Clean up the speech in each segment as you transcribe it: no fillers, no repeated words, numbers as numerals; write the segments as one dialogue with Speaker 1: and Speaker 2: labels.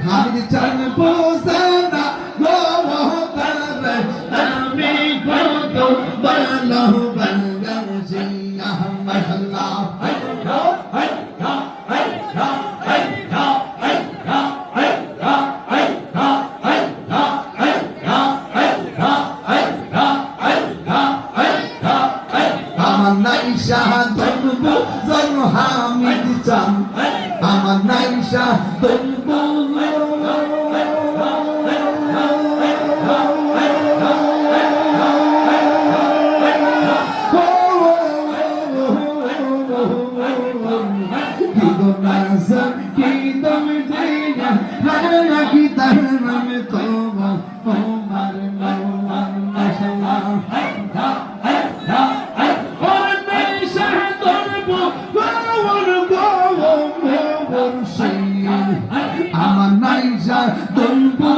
Speaker 1: আমি চান পোষানা গোবতারে আমি কত ভালো বাংলাদেশি আহমদুল্লাহ আমার নাইশা দলবু জন হামিদ চান আমার নাইশা দলবু আমার নাইশা দলবু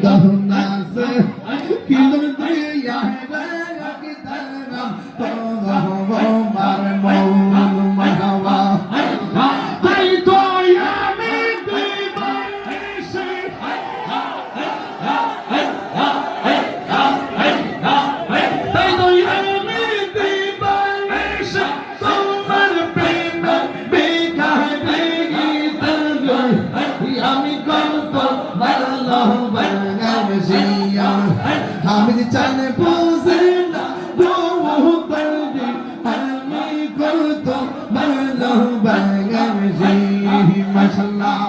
Speaker 1: দহনাসে কিদর দিয়া কি তারাম তো মার মৌন মাহওয়া তাই তো আমি দিবাইশে তাই তো আমি দিবাইশে তোমার প্রেম বিকাহে আমি কত ভালো বাংলাদেশি আমি চান বুঝনা গোবতারে আমি কত ভালো বাংলাদেশি মাশাআল্লাহ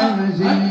Speaker 1: I'm